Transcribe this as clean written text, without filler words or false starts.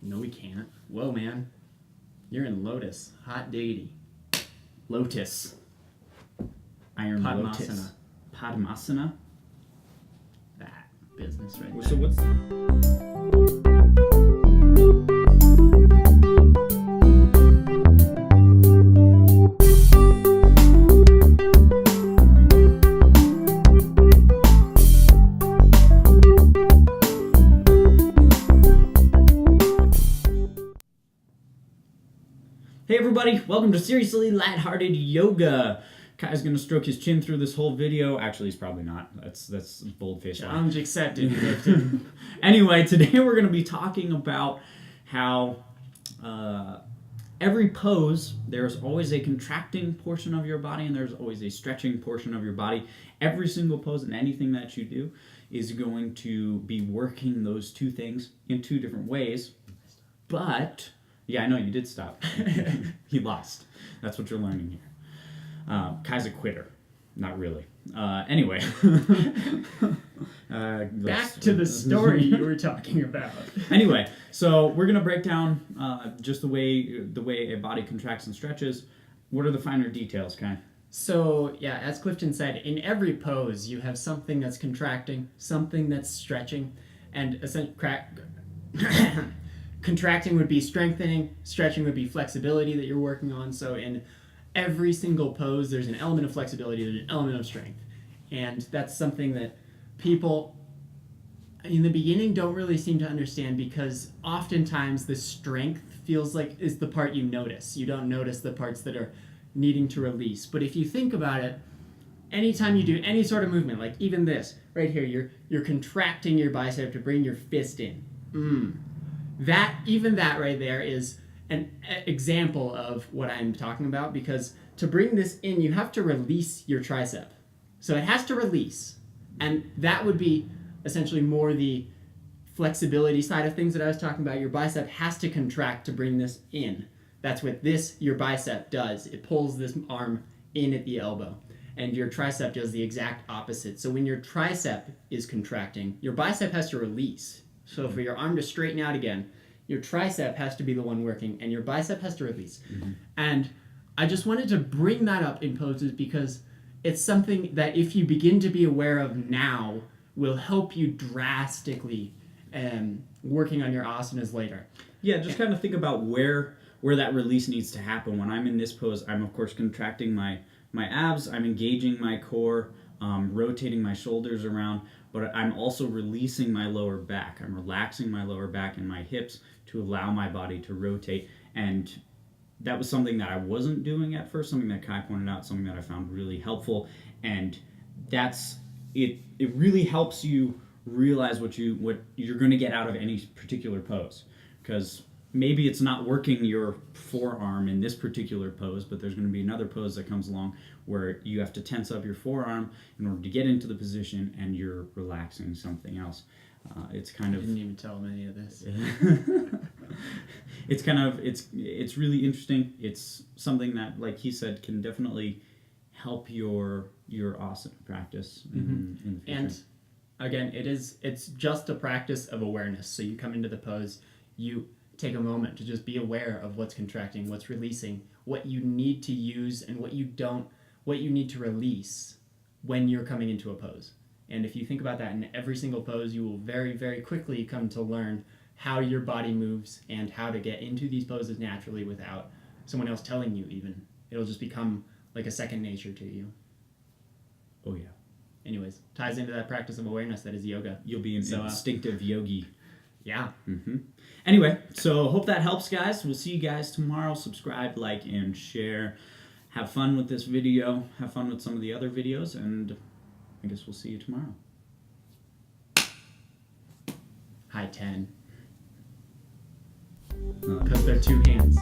No, we can't. Whoa, man. You're in lotus. Hot diggity. Lotus. Iron Padmasana. lotus. Padmasana? That business right there. So what's... Hey everybody, welcome to Seriously Lighthearted Yoga. Kai's gonna stroke his chin through this whole video. Actually, he's probably not. That's bold-faced. Challenge accepted. Anyway, today we're gonna be talking about how every pose, there's always a contracting portion of your body and there's always a stretching portion of your body. Every single pose and anything that you do is going to be working those two things in two different ways. But... yeah, I know, you did stop. He lost. That's what you're learning here. Kai's a quitter. Not really. Anyway. Back to the story you were talking about. Anyway, so we're going to break down just the way a body contracts and stretches. What are the finer details, Kai? So, yeah, as Clifton said, in every pose you have something that's contracting, something that's stretching, and contracting would be strengthening, stretching would be flexibility that you're working on. So in every single pose, there's an element of flexibility, there's an element of strength. And that's something that people in the beginning don't really seem to understand, because oftentimes the strength feels like is the part you notice. You don't notice the parts that are needing to release. But if you think about it, anytime you do any sort of movement, like even this, right here, you're contracting your bicep to bring your fist in. That right there is an example of what I'm talking about, because to bring this in, you have to release your tricep. So it has to release. And that would be essentially more the flexibility side of things that I was talking about. Your bicep has to contract to bring this in. That's what your bicep does. It pulls this arm in at the elbow. And your tricep does the exact opposite. So when your tricep is contracting, your bicep has to release. So for your arm to straighten out again, your tricep has to be the one working, and your bicep has to release. And I just wanted to bring that up in poses because it's something that if you begin to be aware of now, will help you drastically working on your asanas later. Yeah, just kind of think about where that release needs to happen. When I'm in this pose, I'm of course contracting my abs, I'm engaging my core, rotating my shoulders around, but I'm also releasing my lower back. I'm relaxing my lower back and my hips to allow my body to rotate. And that was something that I wasn't doing at first, something that Kai pointed out, something that I found really helpful. And that's it. It really helps you realize what you're going to get out of any particular pose. Because maybe it's not working your forearm in this particular pose, but there's going to be another pose that comes along where you have to tense up your forearm in order to get into the position, and you're relaxing something else. It's kind of... I didn't even tell him any of this. It's really interesting. It's something that, like he said, can definitely help your asana practice in the future. And again, it's just a practice of awareness. So you come into the pose, you take a moment to just be aware of what's contracting, what's releasing, what you need to use, and what you need to release when you're coming into a pose. And if you think about that in every single pose, you will very, very quickly come to learn how your body moves and how to get into these poses naturally without someone else telling you even. It'll just become like a second nature to you. Oh yeah. Anyways, ties into that practice of awareness that is yoga. You'll be an instinctive yogi. Yeah. Anyway, so hope that helps, guys. We'll see you guys tomorrow. Subscribe, like, and share. Have fun with this video. Have fun with some of the other videos, and I guess we'll see you tomorrow. High 10. Because they're two hands.